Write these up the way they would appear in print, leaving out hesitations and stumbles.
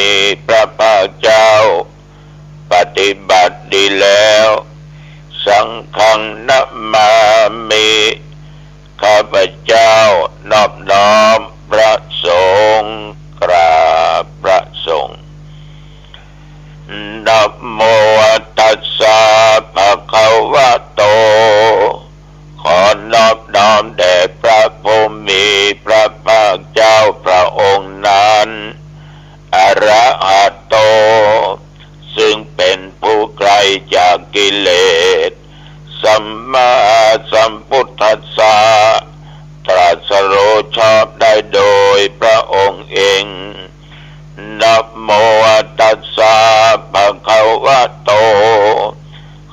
มีพระภาคเจ้าปฏิบัติดีแล้วสังฆังนะมามิข้าพเจ้านอบน้อมพระสงฆ์กราบพระสงฆ์นะโมตัสสะภะคะวะโตขอนอบน้อมแด่พระผู้มีพระภาคเจ้าพระองค์นั้นอรหัตโตซึ่งเป็นผู้ไกลจากกิเลสสัมมาสัมพุทธัสสะตรัสรู้ชอบได้โดยพระองค์เองนะโมตัสสะภะคะวะโต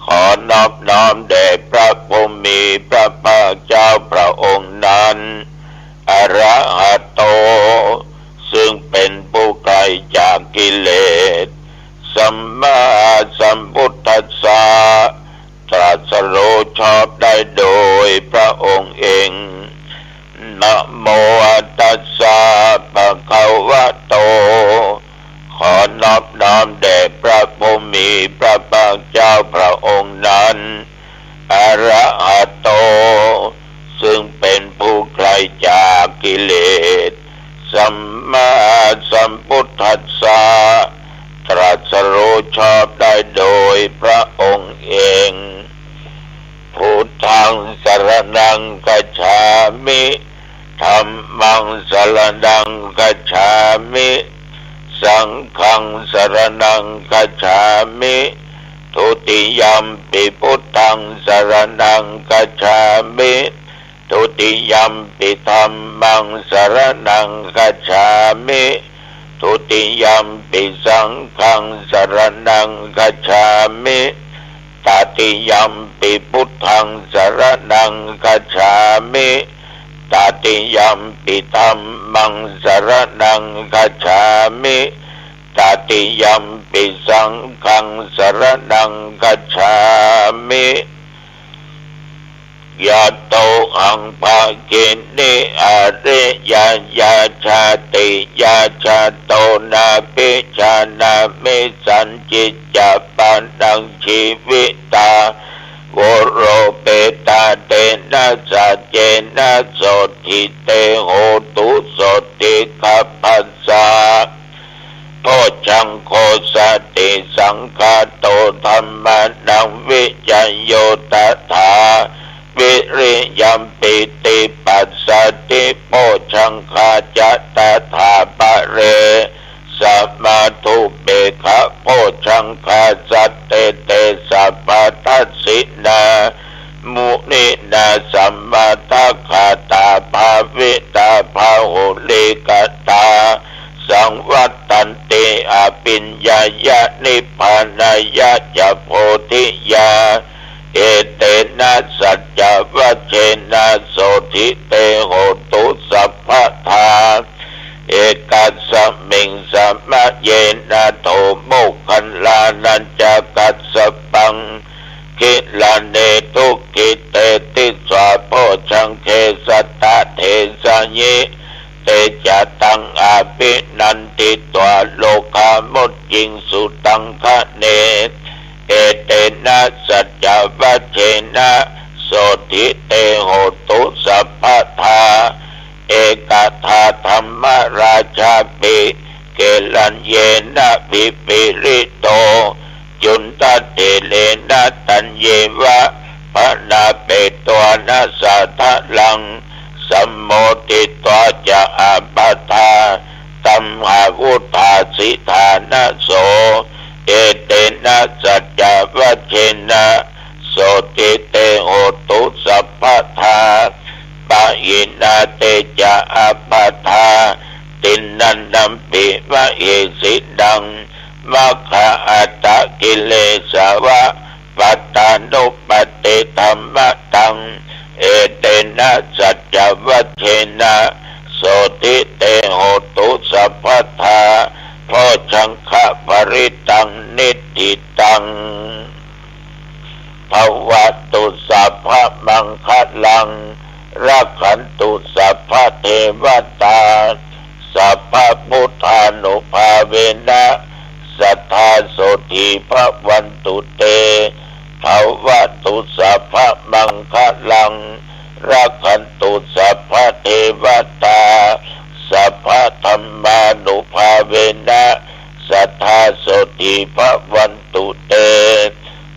ขอนอบน้อมแด่พระผู้มีพระภาคเจ้าพระองค์นั้นอรหัตโตซึ่งเป็นผู้ไกลจากกิเลสสัมมาสัมพุทธัสสะตรัสรู้ชอบได้โดยพระองค์เองนะโมตัสสะภะคะวะโตขอนอบน้อมแด่พระผู้มีพระภาคเจ้าพระองค์นั้นอรหัตโตซึ่งเป็นผู้ไกลจากกิเลสสัมมาสัมพุทธัสสะตรัสรู้ชอบได้โดยพระองค์เองพุทธังสรณังคัจฉามิธัมมังสรณังคัจฉามิสังฆังสรณังคัจฉามิทุติยัมปิพุทธังสรณังคัจฉามิทุติยัมปิธัมมังสรณังคัจฉามิทุติยัมปิสังฆังสรณังคัจฉามิตติยัมปิพุทธังสรณังคัจฉามิตติยัมปิธัมมังสรณังคัจฉามิตติยัมปิสังฆังสรณังคัจฉามิยะโตอังภาคินิอาริยญาชาติยาชาโตนาปิชานามิสันจิจจปันดังชีวิตาวโรเปตาเตนะสัจเจนะโสติเตโหตุโสติคัพพัสสะโพชังโคสติสังฆาโตธัมมานังวิจโยตถาวิริยัมปิติปัสสติโพชังคาจัตถาปะเรสัมมาทุเบขะโพชังคาสัตเตเตสัพพทัสสินามุนินาสัมมาทัคขาตาภาวิตาภาหุลิกตาสังวัตตันติอภิญญายะนิพพานายะจะโพธิญาเอเตนะสัจจวัชเชนะโสธิเตโหตุสัพพทาเอกัสสมิงสัมมะเยนะโทโมกขันลานันจกัสสปังกิลาเนตุกิเตติสวะโพชังเคสัตตะเทสะยิเตจะตังอาภินันติตัวโลกามุตยิงสุตังคะเนเอเตนะสัจจวัชเชนะโสติเตโหตุสัพพทาเอกทาธรรมราชาปิเกลัญเยนะปิปิริโตจุนตเตเลนะตัญเยวะพนาเปตัวนะสัทธลังสัมโมติตัวจะอาปัฏฐาตัมหาวุธาสิธานะโสเอเตนะสัจจวัชเชนะโสติเตโหตุสัพพทาปะยินาเตจะอาปัฏฐาตินนันนัมปิวะเอสิดังมัคคะอัตตกิเลสวะปัตตานุปติธรรมตังเอเตนะสัจจวัชเชนะโสติเตโหตุสัพพทาโพชังคะปริตังนิติตังภวตุสัพพมังคลังรักขันตุสัพพเทวตา สัพพพุทธานุภาเวนะสัทธาโสติภวันตุเตภวตุสัพพมังคลังรักขันตุสัพพเทวตาสัพพธรรมานุภาเวนะสัทธาโสติภวันตุเต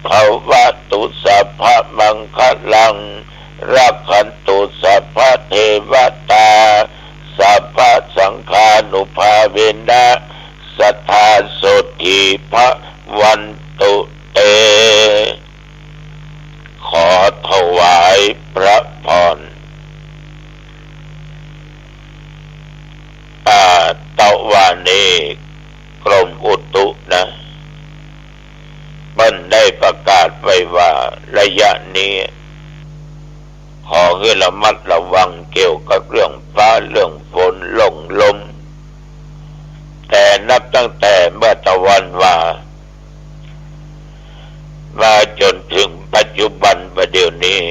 ภวตุสัพพมังคลังรักขันตุสัพพเทวตาสัพพสังฆานุภาเวนะสัทธาโสติภวันตุเตขอถวายพระพรตะวันนี้กรมอุตุนะมันได้ประกาศไว้ว่าระยะนี้ขอให้ระมัดระวังเกี่ยวกับเรื่องฟ้าเรื่องฝนลมแต่นับตั้งแต่เมื่อตะวันว่ามาจนถึงปัจจุบันประเดี๋ยวนี้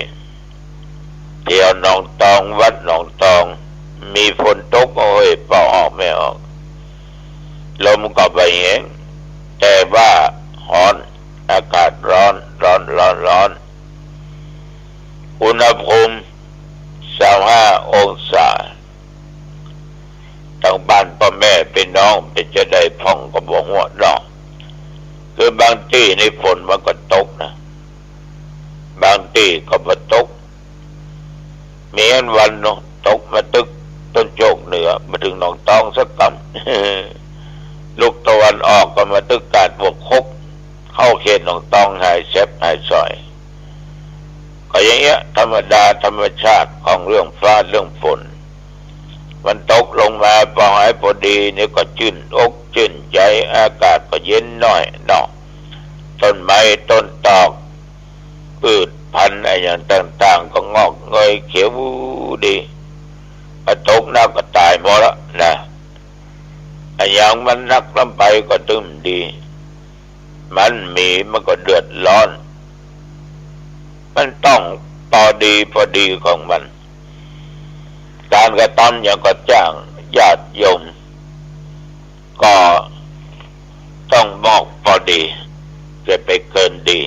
เที่ยวหนองตองวัดหนองตองมีฝนตกโอ้ยเป่าออกไม่ออกลมก็ไปเองแต่ว่าร้อนอากาศร้อนอุณหภูมิ25 องศาทางบ้านพ่อแม่พี่น้องเป็นจะได้พ่องก็บอกหัวดอกคือบางที่ในฝนมันก็ตกนะบางที่ก็บ่ตกมีอันวันเนาะตกมาตึกต้นโจกเหนือมาถึงหนองตองสักกำลูกตะวันออกก็มาตึกกาดบวกคกเข้าเขตหนองตองหายเซฟหายซอยก็อย่างเงี้ยธรรมดาธรรมชาติของเรื่องฟ้าเรื่องฝนมันตกลงมาพอหายพอดีนี่ก็ชื่นอกชื่นใจอากาศก็เย็นหน่อยเนาะต้นไม้ต้นตอกพืชพันธุ์อะไรอย่างต่างๆก็งอกเงยเขียวดีพอตกน้ำก็ตายหมดแล้วนะอย่างมันนักลำไปก็ตึมดีมันก็เดือดร้อนมันต้องพอดีของมันการกระทำอย่างก็จ้างญาติโยมก็ต้องบอกพอดีจะไปเกินดี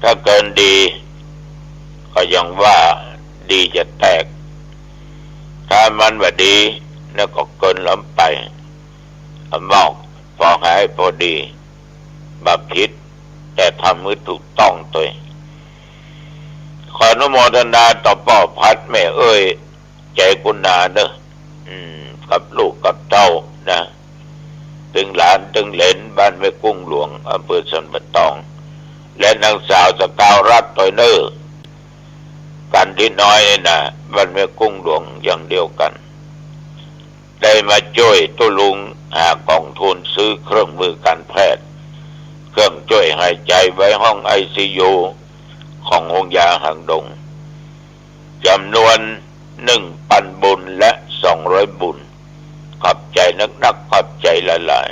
ถ้าเกินดีก็ยังว่าดีจะแตกถ้ามันว่าดีแล้วก็เกินล้ำไปบอกพอหายพอดีบับผิดแต่ทำมือถูกต้องตัวขออนุโมทนาต่อพ่อพัดแม่เอ้ยใจกุณาเนอะกับลูกกับเต้านะตึงหลานตึงเหลนบ้านแม่กุ้งหลวงอำเภอสันปะตองและนางสาวสกาวรัตน์ตอยเนอร์กันที่น้อยนี่นะบ้านแม่กุ้งหลวงอย่างเดียวกันได้มาช่วยตุลุงหากองทุนซื้อเครื่องมือการแพทย์เครื่องช่วยหายใจไว้ห้องICUของโรงยาหางดงจำนวน1,000 บุญและ200 บุญขอบใจนักขอบใจหลาย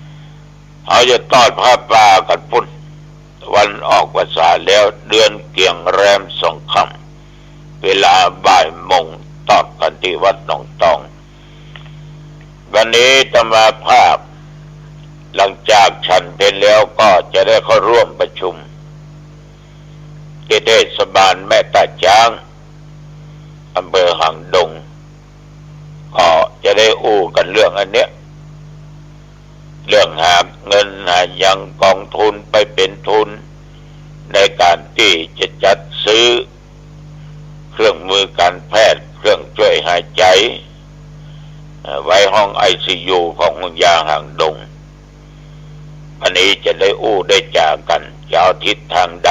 ๆเขาจะทอดผ้าป่ากันพุ่นวันออกพรรษาแล้วเดือนเกี่ยงแรม2 ค่ำเวลาบ่ายโมงทอดกันที่วัดหนองตองวันนี้ธรรมาภาพหลังจากฉันเพลแล้วก็จะได้เข้าร่วมประชุมที่เทศบาลแม่ตาช้างอำเภอหางดงก็จะได้อู้กันเรื่องอันเนี้ยเรื่องหาเงินหายังกองทุนไปเป็นทุนในการที่จะจัดซื้อเครื่องมือการแพทย์เครื่องช่วยหายใจไว้ห้องICUของโรงพยาบาลหางดงอันนี้จะได้อู้ได้จากันจะเอาทิศทางใด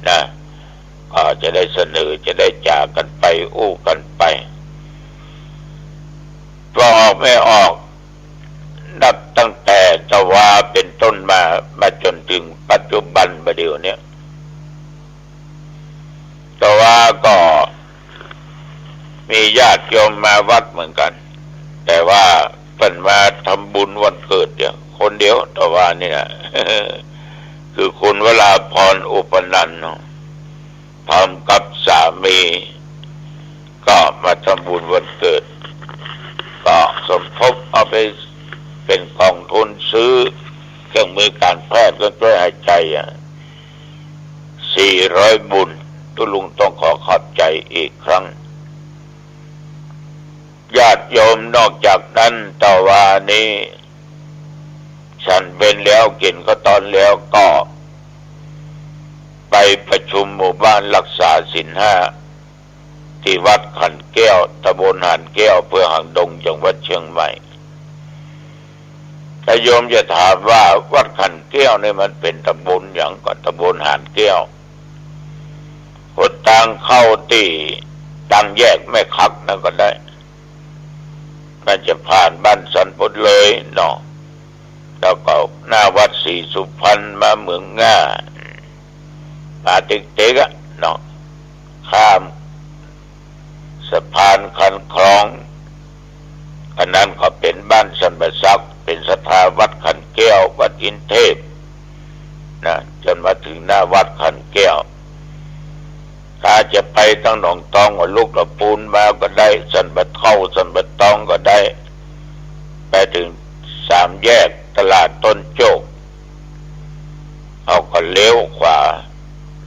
นะก็จะได้เสนอจะได้จากันไปอู้กันไปพอออกไม่ออกนับตั้งแต่ตะวาเป็นต้นมาจนถึงปัจจุบันประเดี๋ยวนี้ตะวาก็มีญาติโยมมาวัดเหมือนกันแต่ว่าเป็นมาทำบุญวันเกิดเดียวคนเดียวตะวานี่นะ คือคุณวราพรอุปนันท์พร้อมกับสามีก็มาทำบุญวันเกิดก็ ก็สมทบเอาไปเป็นกองทุนซื้อเครื่องมือการแพทย์ก็ช่วยหายใจ400 บุญตุลุงต้องขอขอบใจอีกครั้งญาติโยมนอกจากนั้นต่อว่านี้ฉันเป็นแล้วกินก็ตอนแล้วก็ไปประชุมหมู่บ้านรักษาศีล 5ที่วัดขันแก้วตำบลหานแก้วอำเภอหางดงจังหวัดเชียงใหม่ถ้าโยมจะถามว่าวัดขันแก้วนี่มันเป็นตำบลอย่างก็ตำบลหานแก้วหนทางเข้าที่ทางแยกแม่คักนั่นก็ได้มันจะผ่านบ้านสันพุทธเลยเนาะแล้วก็หน้าวัดศรีสุพรรณมาเมืองง่ามาเต็กๆเนาะข้ามสะพานคันคลองอันนั้นก็เป็นบ้านสันประซักเป็นสถาวัดขันแก้ววัดอินเทพนะจนมาถึงหน้าวัดขันแก้วถ้าจะไปตั้งหนองตองก็ลูกละปูนมาก็ได้สันบัดเข้าสันบัดตองก็ได้ไปถึง3 แยกตลาดต้นโจกเอาก็เลี้ยวขวา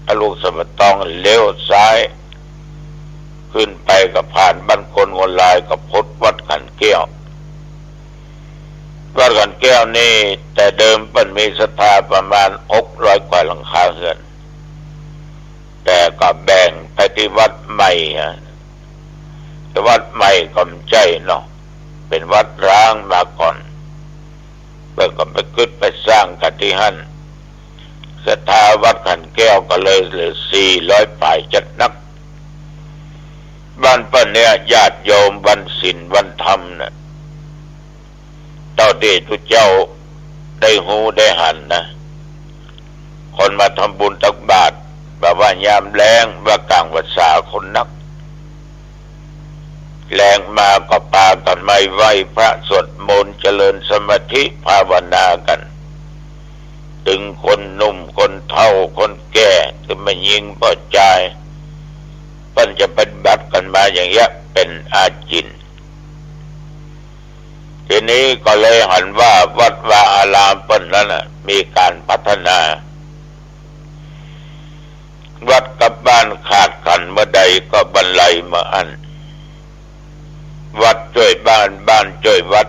ถ้าลูกสันบัดตองเลี้ยวซ้ายขึ้นไปก็ผ่านบ้านคนงนลายก็พบวัดขันแก้ววัดขันแก้วนี่แต่เดิมมันมีศรัทธาประมาณ600 กว่าหลังคาเรือนแต่ก็แบ่งไปที่วัดใหม่แต่วัดใหม่ก็ไม่ใช่เนาะเป็นวัดร้างมาก่อนเมื่อก็ไปขึ้นไปสร้างกันที่หั่นศรัทธาวัดขันแก้วก็เลยเหลือ400 ป่ายจัดนักบ้านป้าเนี่ยญาติโยมวันศีลวันธรรมน่ะเจ้าเดชทุเจ้าได้หูได้หันนะคนมาทำบุญตักบาตรแบบว่ายามแรงว่ากลางวัดสาคนนักแรงมาก็พากันไม่ไหวพระสวดมนต์เจริญสมาธิภาวนากันถึงคนหนุ่มคนเฒ่าคนแก่ถึงมายิงปอดใจมันจะปฏิบัติกันมาอย่างเงี้ยเป็นอาจินทีนี้ก็เลยหันว่าวัดวาอารามเปิ้นนั้นมีการพัฒนาวัดกับบ้านขาดกันเมื่อใดก็บรรลัยมาอันวัดช่วยบ้านบ้านช่วยวัด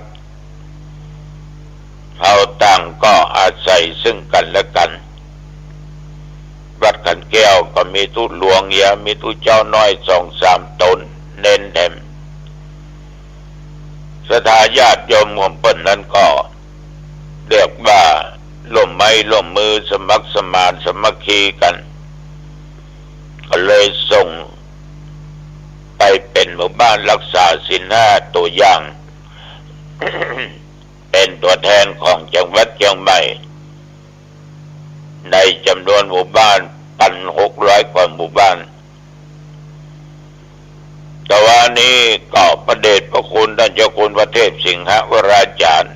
เขาต่างก็อาศัยซึ่งกันและกันวัดขันแก้วก็มีทุหลวงยามีทุเจ้าน้อย2-3 ตนเน้นแถมสถาญาติโยมของเปิ้นนั้นก็เรียกว่าร่วมไม้ร่วมมือสมัครสมานสมัคคีกันก็เลยส่งไปเป็นหมู่บ้านรักษาศีล 5ตัวอย่าง เป็นตัวแทนของจังหวัดเชียงใหม่ในจำนวนหมู่บ้าน 1,600 กว่าหมู่บ้านแต่ว่านี้ก็ประเดชพระคุณท่านเจ้าคุณพระเทพสิงหวราจารย์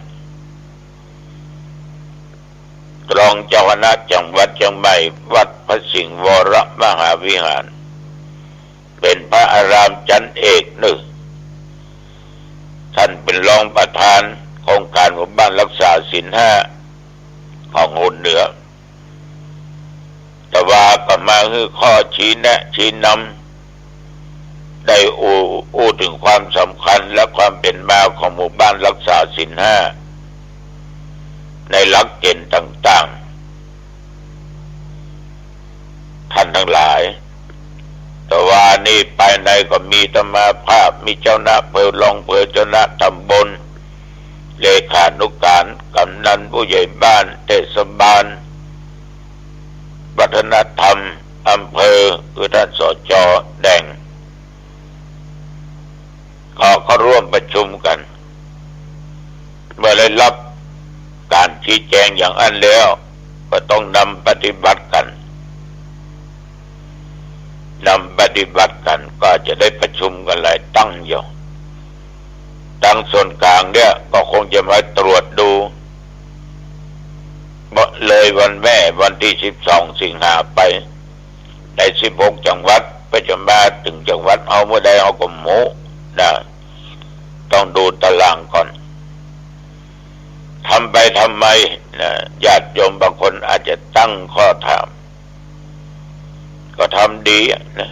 รองเจ้าคณะจังหวัดเชียงใหม่วัดพระสิงห์วรมหาวิหารเป็นพระอารามจันเอกหนึ่งท่านเป็นรองประธานโครงการหมู่บ้านรักษาศีล 5ของหุ่นเหนือแต่ว่าก็มาคือข้อชี้แนะชี้นำได้อู้ถึงความสำคัญและความเป็นมาของหมู่บ้านรักษาศีล 5ในหลักเกณฑ์ต่างๆท่านทั้งหลายแต่ว่านี่ภายในก็มีธรรมาภาพมีเจ้าหน้าอำเภอรองอำเภอเจ้าหน้าตำบลเลขานุการกำนันผู้ใหญ่บ้านเทศบาลวัฒนธรรมอำเภอคือท่านสจ.แดงเขาร่วมประชุมกันเมื่อได้รับการชี้แจงอย่างอันแล้วก็ต้องนำปฏิบัติกันก็จะได้ประชุมกันหลายตั้งอยู่ตั้งส่วนกลางเนี่ยก็คงจะมาตรวจดูเลยวันแม่วันที่12 สิงหาไปใน16 จังหวัดไปจะมาถึงจังหวัดเอาเมื่อใดเอาก็โมนะ ต้องดูตารางก่อนทำไปทำไมนะญาติโยมบางคนอาจจะตั้งข้อถามก็ทำดีนะ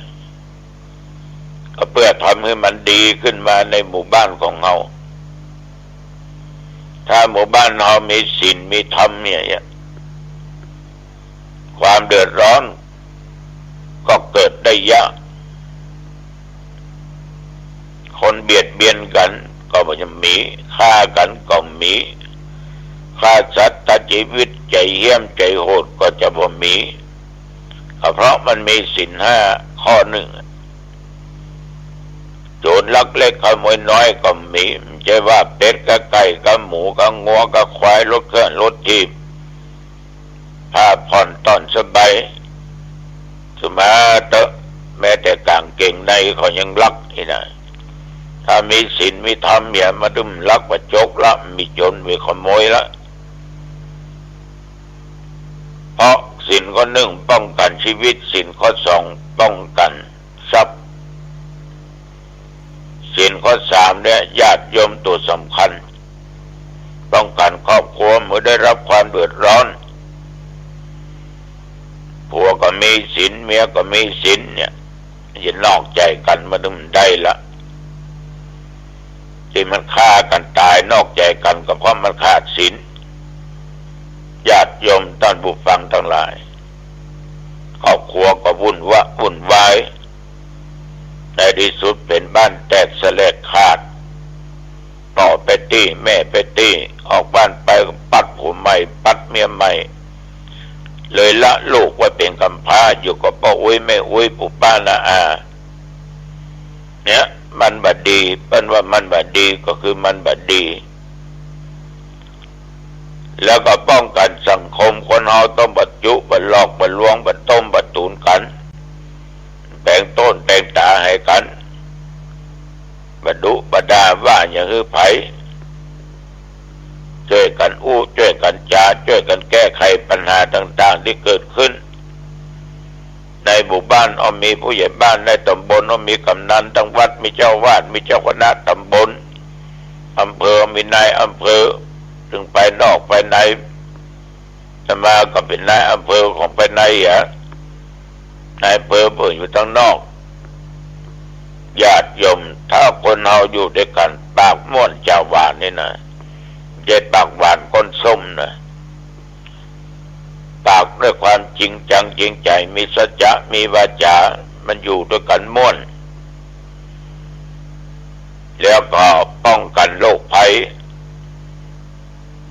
ก็เพื่อทำให้มันดีขึ้นมาในหมู่บ้านของเราถ้าหมู่บ้านเรามีศีลมีธรรมเนี่ยความเดือดร้อนก็เกิดได้ยากคนเบียดเบียนกันก็มันจะมีฆ่ากันก็มีฆ่าสัตว์ตัดชีวิตใจเหี้ยมใจโหดก็จะบ่มีก็เพราะมันมีศีลห้าข้อหนึ่งโจรลักเล็กขโมยน้อยก็มีไม่ใช่ว่าเป็ดกับไก่กับหมูกับงัวกับควายรถเครื่องรถทีบผ้าผ่อนตอนสบายสมาเตะแม้แต่กางเกงในเขายังลักนี่นะถ้ามีศีลมีธรรมอย่ามาดุมลักว่าโจกละมีโจรมีขโมยละเพราะศีลข้อหนึ่งป้องกันชีวิตศีลข้อสองป้องกันทรัพย์ศีลข้อสามเนี่ยญาติโยมตัวสำคัญป้องกันครอบครัวเมื่อได้รับความเดือดร้อนผัวก็มีศีลเมียก็มีศีลเนี่ยอย่านอกใจกันมาดุมได้ละที่มันฆ่ากันตายนอกใจกันก็เพราะมันขาดศีลญาติโยมท่านผู้ฟังทั้งหลายครอบครัวก็วุ่นวายในที่สุดเป็นบ้านแตกสลายขาดพ่อไปตีแม่ไปตีออกบ้านไปก็ปัดผัวใหม่ปัดเมียใหม่เลยละลูกไว้เป็นกำพร้าอยู่กับพ่ออุ้ยแม่อุ้ยปู่ป้าน้าอาเนี่ยมันบัดดีเป็นว่ามันบัดดีก็คือมันบัดดีแล้วก็ป้องกันสังคมคนเราต้องบัดจุบัดหลอกบัดลวงบัดต้มบัดตูนกันแต่งต้นแต่งตาให้กันบัดดุบัดดาว่าอย่างคือไผช่วยกันช่วยกันจาช่วยกันแก้ไขปัญหาต่างๆที่เกิดขึ้นในหมู่บ้านมีผู้ใหญ่บ้านในตำบลมีกำนันทั้งวัดมีเจ้าวาดมีเจ้าคณะตำบลอำเภอมีนายอำเภอถึงไปนอกไปในสมาก็เป็นนายอำเภอของไปในนายอำเภอเปิดอยู่ทั้งนอกญาติโยมถ้าคนเราอยู่ด้วยกันปากม่วนเจ้าหวานนี่นะเจ็ดปากหวานคนส้มนะปากด้วยความจริงจังจริงใจมีสัจจะมีวาจามันอยู่ด้วยกันม่วนแล้วก็ป้องกันโรคภัย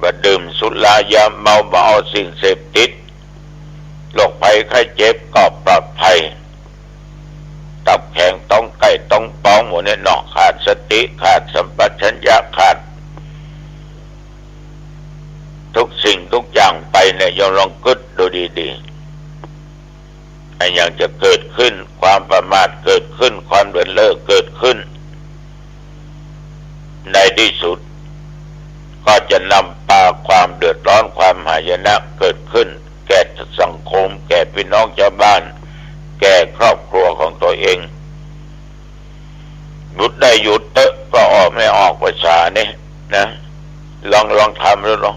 ว่าดื่มสุรายาเมาบ่เอาสิ่งเสพติดโรคภัยไข้เจ็บก็ปลอดภัยตับแข็งต้องไก่ต้องป้องหมดเนี่ยนอกขาดสติขาดสัมปชัญญะขาดทุกสิ่งทุกอย่างไปเนี่ยยอมลองกึศดูดีๆไอ้อย่างจะเกิดขึ้นความประมาทเกิดขึ้นความเดือดเลิกเกิดขึ้นในที่สุดก็จะนำพาความเดือดร้อนความหายนะเกิดขึ้นแก่สังคมแก่พี่น้องชาวบ้านแก่ครอบครัวของตัวเองหยุดได้หยุดเตอะก็ออกไม่ออกภาษาเนี่ยนะลองทำแล้วลอง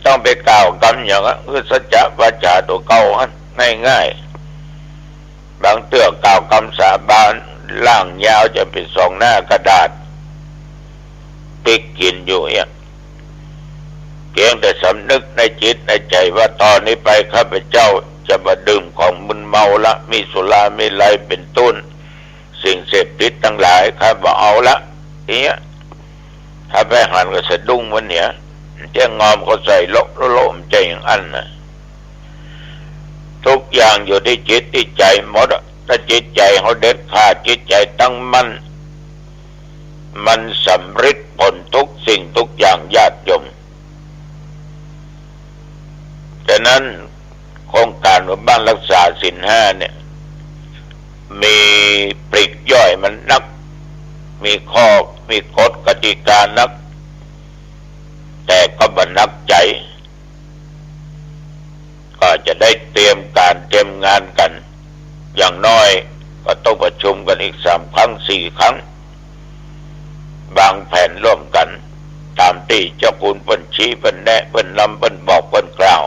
ต้องไปกล่าวกำอย่างนั้นคือสัจจะวาจาตัวเก่าง่ายๆบางเตื้อกล่าวคำสาบานล่างยาวจะเป็น2 หน้ากระดาษปิกกินอยู่อย่างเพียงแต่สำนึกในจิตในใจว่าตอนนี้ไปข้าพเจ้าจะมาดื่มของมึนเมาละมีสุรามีไรเป็นต้นสิ่งเสพติดทั้งหลายข้าบอกเอาละอย่างเงี้ยถ้าไปหันก็สะดุ้งวันเนี้ยเจ้างอมเขาใส่โลมใจอย่างอันนะทุกอย่างอยู่ที่จิตที่ใจหมดถ้าจิตใจเขาเด็ดขาดจิตใจตั้งมั่นมันสำฤทธิ์ผลทุกสิ่งทุกอย่างญาติโยมฉะนั้นโครงการบ้านรักษาศีล5เนี่ยมีปลีกย่อยมันนักมีข้อมีกฎกติกานักแต่ก็บันนักใจก็จะได้เตรียมการเตรียมงานกันอย่างน้อยก็ต้องประชุมกันอีก3 ครั้ง 4 ครั้งบาง ชี้เพิ่นแนะเพิ่นนำเพิ่นบอกเพิ่นกล่าว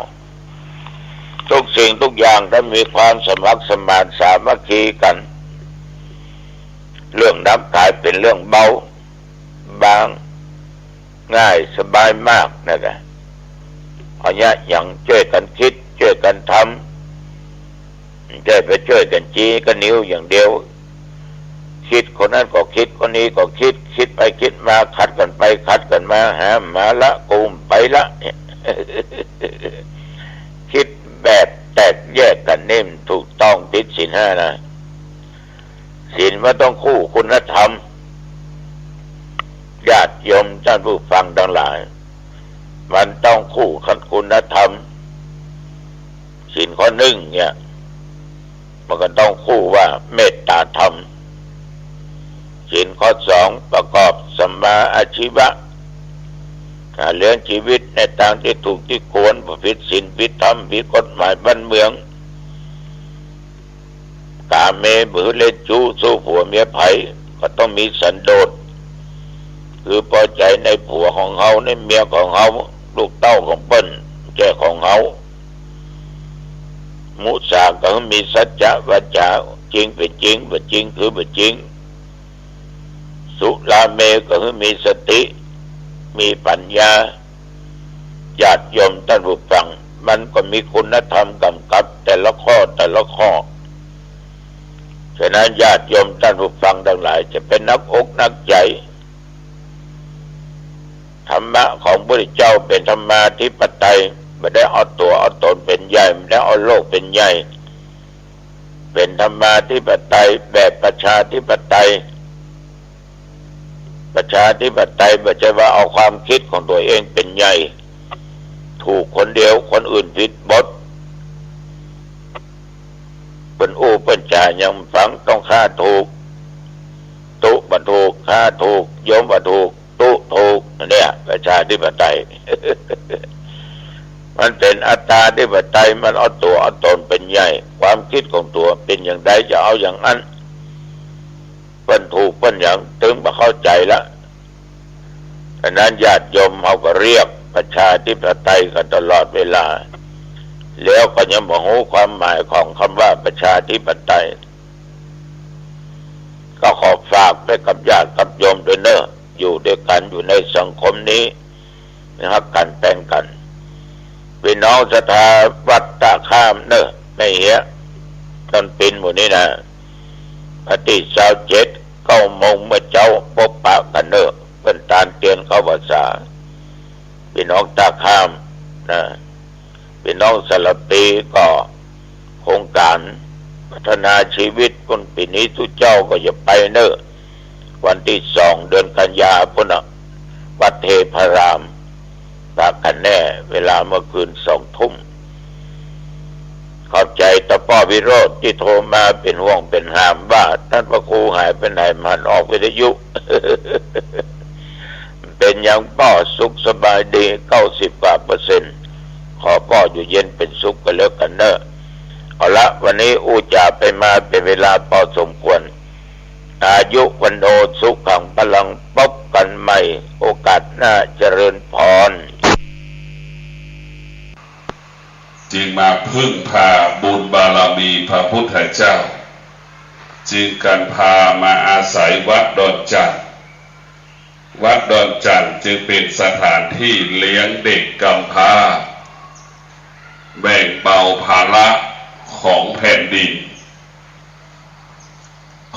ทุกสิ่งทุกอย่างถ้ามีความสมัครสมานสามัคคีกันเรื่องนับกายเป็นเรื่องเบาบางง่ายสบายมากนะครับเอาเนี้ยอย่างช่วยกันคิดช่วยกันทำช่วยไปช่วยกันจี้กันนิ้วอย่างเดียวคิดคนนั้นก็คิดคนนี้ก็คิดไปคิดมาขัดกันไปขัดกันมาหามาละกูมไปละคิดแบบแตกแยกกันนิ่มถูกต้องติดศีลห้านะศีลว่าต้องคู่คุณธรรมญาติโยมท่านผู้ฟังทั้งหลายมันต้องคู่ขัดคุณธรรมศีลข้อหนึ่งเนี่ยมันก็ต้องคู่ว่าเมตตาธรรมศีลข้อสองประกอบสัมมาอาชีวะเลี้ยงชีวิตในทางที่ถูกที่ควรผิดศีลผิดธรรมผิดกฎหมายบ้านเมืองกาเมบือเล่นชู้สู้ผัวเมียไผ่ก็ต้องมีสันโดษคือพอใจในผัวของเขาในเมียของเขาลูกเต้าของเปิ้นแก่ของเขามุสาก็มีสัจจะวาจาจริงเป็นจริงเป็นจริงคือเป็นจริงสุราเมก็คือมีสติมีปัญญาญาติโยมท่านผู้ฟังมันก็มีคุณธรรมกำกับแต่ละข้อฉะนั้นญาติโยมท่านผู้ฟังทั้งหลายจะเป็นนักอกนักใจธรรมะของพระพุทธเจ้าเป็นธรรมาธิปไตยไม่ได้เอาตัวเอาตนเป็นใหญ่ไม่ได้เอาโลกเป็นใหญ่เป็นธรรมาธิปไตยแบบประชาธิปไตยไม่ใช่ว่าเอาความคิดของตัวเองเป็นใหญ่ถูกคนเดียวคนอื่นผิดบทเป็นเปิ้นจ่ายังฟังต้องฆ่าถูกตุบันถูกฆ่าถูกโยมบันถูกตุถูกเนี่ยประชาธิปไตย มันเป็นอัตตาธิปไตยมันเอาตัวเอาตนเป็นใหญ่ความคิดของตัวเป็นอย่างใดจะเอาอย่างนั้นเปิ้นถูกเปิ้นอย่างถึงมาเข้าใจละฉะนั้นญาติโยมเขาก็เรียกประชาธิปไตยกันตลอดเวลาแล้วก็ยังบอกรู้ความหมายของคำว่าประชาธิปไตยก็ขอฝากไปกับญาติกับโยมด้วยเนอะอยู่ด้วยกันอยู่ในสังคมนี้รักกันแต่งกันพี่น้องศรัทธาวัดตะข้ามเนอะไม่เหี้ยต้นปินหมู่นี้นะปฏิเสธ9 โมงเมื่อเจ้าพบปะกันเนอะเป็นตานเตียนเข้าภาษาพี่น้องตาข้ามนะพี่น้องสลับปีก็โครงการพัฒนาชีวิตคนปีนี้ทุกเจ้าก็จะไปเนอะวันที่2 เดือนกันยาพุ่นวัดเทพารามปากกันแน่เวลาเมื่อคืน20 ทุ่มขอบใจตะป้อวิโรจน์ที่โทรมาเป็นห่วงเป็นหามว่าท่านพระครูหายไปไหนมันออกวิทยุ เป็นอย่างป้อสุขสบายดี90%ขอป้ออยู่เย็นเป็นสุขกันแล้วกันเนอะเอาละวันนี้อูจ่าไปมาเป็นเวลาพอสมควรอายุวันโนสุขังพลังพบกันใหม่โอกาสหน้าเจริญพรจึงมาพึ่งพาบุญบารมีพระพุทธเจ้าจึงกันพามาอาศัยวัดดอนจันทร์วัดดอนจันทร์จึงเป็นสถานที่เลี้ยงเด็กกำพร้าแบ่งเบาภาระของแผ่นดิน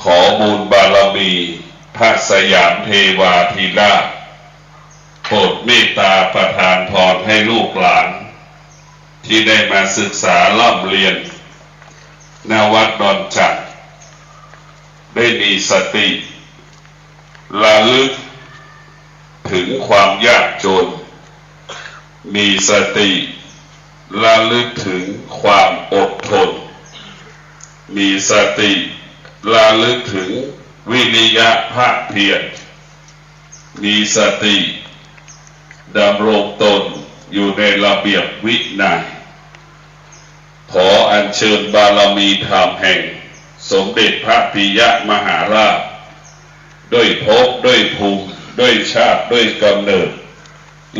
ขอบุญบารมีพระสยามเทวาธิราชโปรดเมตตาประทานพรให้ลูกหลานที่ได้มาศึกษาล่ำเรียนณวัดดอนจันทร์ได้มีสติระลึกถึงความยากจนมีสติระลึกถึงความอดทนมีสติระลึกถึงวิริยะภาคเพียรมีสติดำรงตนอยู่ในระเบียบวินัยขออัญเชิญบารมีธรรมแห่งสมเด็จพระปิยมหาราชด้วยภพด้วยภูมิด้วยชาติด้วยกำเนิด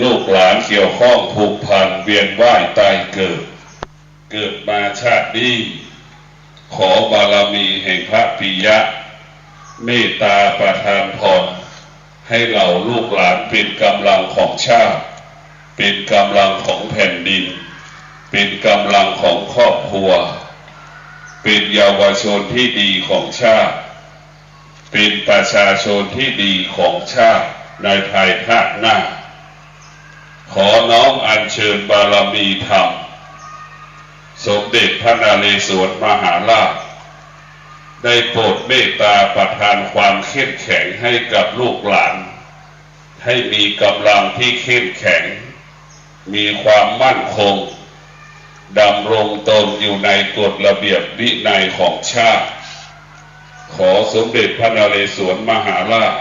ลูกหลานเกี่ยวข้องผูกพันเวียนว่ายตายเกิดมาชาตินี้ขอบารมีแห่งพระปิยะเมตตาประทานพรให้เหล่าลูกหลานเป็นกำลังของชาติเป็นกำลังของแผ่นดินเป็นกำลังของครอบครัวเป็นเยาวชนที่ดีของชาติเป็นประชาชนที่ดีของชาติในภายภาคหน้าขอน้อมอัญเชิญบารมีธรรมสมเด็จพระนเรศวรมหาราชได้โปรดเมตตาประทานความเข้มแข็งให้กับลูกหลานให้มีกำลังที่เข้มแข็งมีความมั่นคงดำรงตนอยู่ในกฎระเบียบวินัยของชาติขอสมเด็จพระนเรศวรมหาราช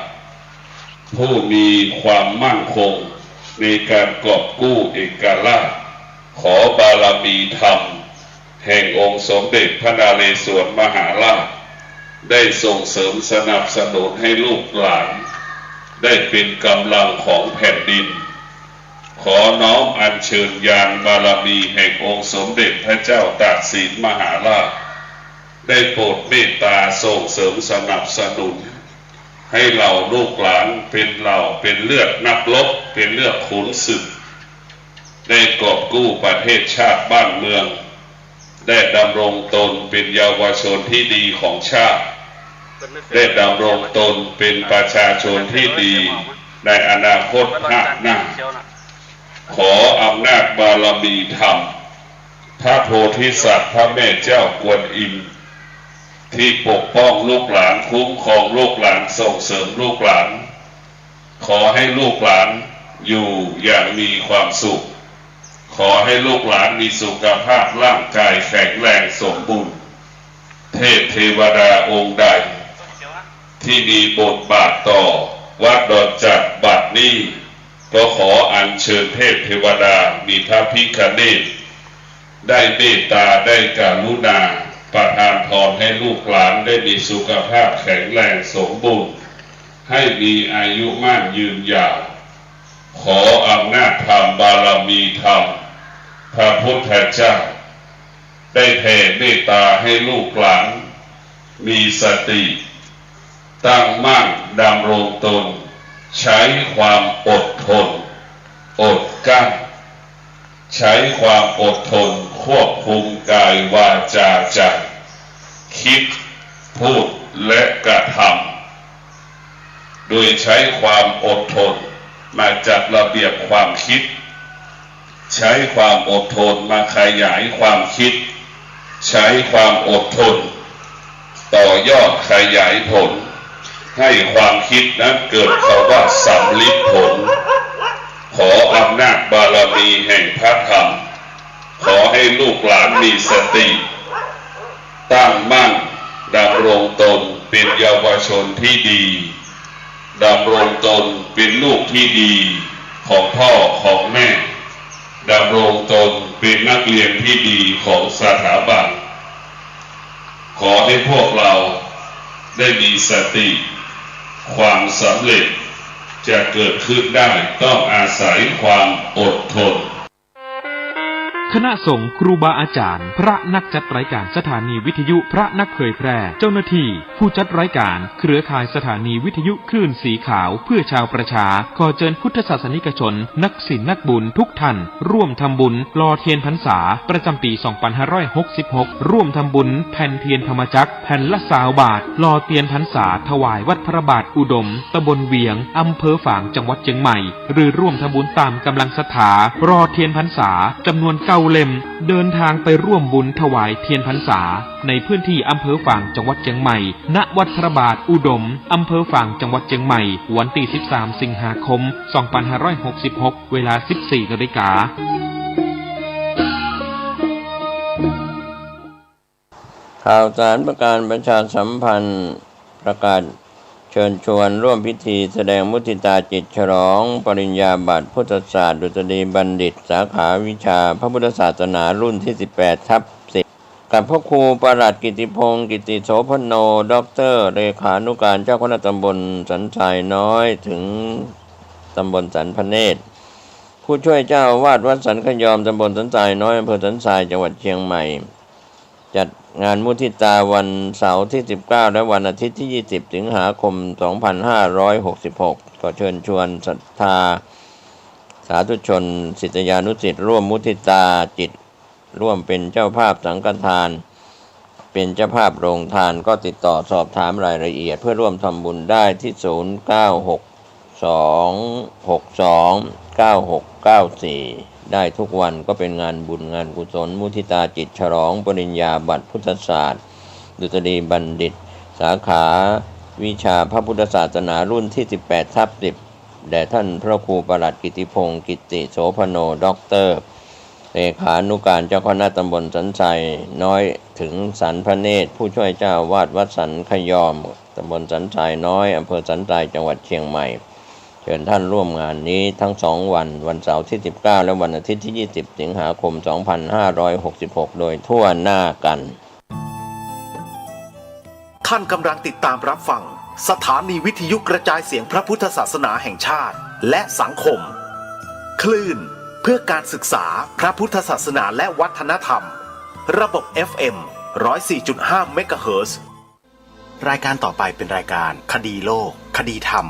ผู้มีความมั่นคงในการกอบกู้เอกราชขอบารมีธรรมแห่งองค์สมเด็จพระนเรศวรมหาราชได้ส่งเสริมสนับสนุนให้ลูกหลานได้เป็นกำลังของแผ่นดินขอน้อมอัญเชิญญาณบารมีแห่งองค์สมเด็จพระเจ้าตากสินมหาราชได้โปรดเมตตาส่งเสริมสนับสนุนให้เหล่าลูกหลานเป็นเลือดนักรบเป็นเลือดขุนศึกได้กอบกู้ประเทศชาติบ้านเมืองได้ดำรงตนเป็นเยาวชนที่ดีของชาติได้ดำรงตนเป็นประชาชนที่ดีในอนาคตข้างหน้าขออำนาจบารมีธรรมพระโพธิสัตว์พระแม่เจ้ากวนอิมที่ปกป้องลูกหลานคุ้มครองลูกหลานส่งเสริมลูกหลานขอให้ลูกหลานอยู่อย่างมีความสุขขอให้ลูกหลานมีสุขภาพร่างกายแข็งแรงสมบูรณ์เทพเทวดาองค์ใดที่มีบทบาทต่อวัดดอนจักรบัดนี้ก็ขออัญเชิญเทพเทวดามีพระพิฆเนศได้เมตตาได้กรุณาประทานพรให้ลูกหลานได้มีสุขภาพแข็งแรงสมบูรณ์ให้มีอายุมั่นยืนยาวขออำนาจธรรมบารมีธรรมพระพุทธเจ้าได้แผ่เมตตาให้ลูกหลานมีสติตั้งมั่นดำรงตนใช้ความอดทนอดกลั้นใช้ความอดทนควบคุมกายวาจาใจคิดพูดและกระทำโดยใช้ความอดทนมาจัดระเบียบความคิดใช้ความอดทนมาขยายความคิดใช้ความอดทนต่อยอดขยายผลให้ความคิดนั้นเกิดคำว่าสำลิดผลขออำนาจบารมีแห่งพระธรรมขอให้ลูกหลานมีสติตั้งมั่นดำรงตนเป็นเยาวชนที่ดีดำรงตนเป็นลูกที่ดีของพ่อของแม่ดำรงตนเป็นนักเรียนที่ดีของสถาบันขอให้พวกเราได้มีสติความสำเร็จจะเกิดขึ้นได้ต้องอาศัยความอดทน คณะสงฆ์ครูบาอาจารย์พระนักจัดรายการสถานีวิทยุพระนักเผยแพร่เจ้าหน้าที่ผู้จัดรายการเครือข่ายสถานีวิทยุคลื่นสีขาวเพื่อชาวประชาขอเชิญพุทธศาสนิกชนนักศีลนักบุญทุกท่านร่วมทำบุญหล่อเทียนพรรษาประจำปี 2566 ร่วมทำบุญแผ่นเทียนธรรมจักรแผ่นละ20 บาทหล่อเทียนพรรษาถวายวัดพระบาทอุดมตำบลเวียงอำเภอฝางจังหวัดเชียงใหม่หรือร่วมทำบุญตามกำลังศรัทธารอเทียนพรรษาจำนวน9 เล่มเดินทางไปร่วมบุญถวายเทียนพรรษาในพื้นที่อำเภอฝางจังหวัดเชียงใหม่ณวัดพระบาทอุดมอำเภอฝางจังหวัดเชียงใหม่วันที่13 สิงหาคม 2566 เวลา 14 นาฬิกาข่าวสารประการประชาสัมพันธ์ประกาศเชิญชวนร่วมพิธีแสดงมุทิตาจิตฉลองปริญญาบัตรพุทธศาสตร์ดุษฎีบัณฑิตสาขาวิชาพระพุทธศาสนารุ่นที่ 18/10 กับพระครูประหลัดกิติพงศ์กิติโสพโนด็อกเตอร์เลขานุการเจ้าคณะตำบลสันทรายน้อยถึงตำบลสันพเนตร ผู้ช่วยเจ้าอาวาสวัดสันขยอมตำบลสันทรายน้อยอำเภอสันทรายจังหวัดเชียงใหม่จัดงานมุทิตาวันเสาร์ที่19และวันอาทิตย์ที่20สิงหาคม2566ก็เชิญชวนศรัทธาสาธุชนศิษยานุศิษย์ร่วมมุทิตาจิตร่วมเป็นเจ้าภาพสังฆทานเป็นเจ้าภาพโรงทานก็ติดต่อสอบถามรายละเอียดเพื่อร่วมทำบุญได้ที่0962629694ได้ทุกวันก็เป็นงานบุญงานกุศลมุทิตาจิตฉลองปริญญาบัตรพุทธศาสตร์ดุษฎีบัณฑิตสาขาวิชาพระพุทธศาสนารุ่นที่18/10แด่ท่านพระครูประหลัดกิติพงศ์กิติโสพโนด็อกเตอร์เลขานุการเจ้าคณะตำบลสันทรายน้อยถึงสันพระเนตรผู้ช่วยเจ้าอาวาสวัดสันขยอมตำบลสันทรายน้อยอำเภอสันทรายจังหวัดเชียงใหม่เชิญท่านร่วมงานนี้ทั้ง2วันวันเสาร์ที่19และวันอาทิตย์ที่20สิงหาคม2566โดยทั่วหน้ากันท่านกำลังติดตามรับฟังสถานีวิทยุกระจายเสียงพระพุทธศาสนาแห่งชาติและสังคมคลื่นเพื่อการศึกษาพระพุทธศาสนาและวัฒนธรรมระบบ FM 104.5 เมกะเฮิรตซ์รายการต่อไปเป็นรายการคดีโลกคดีธรรม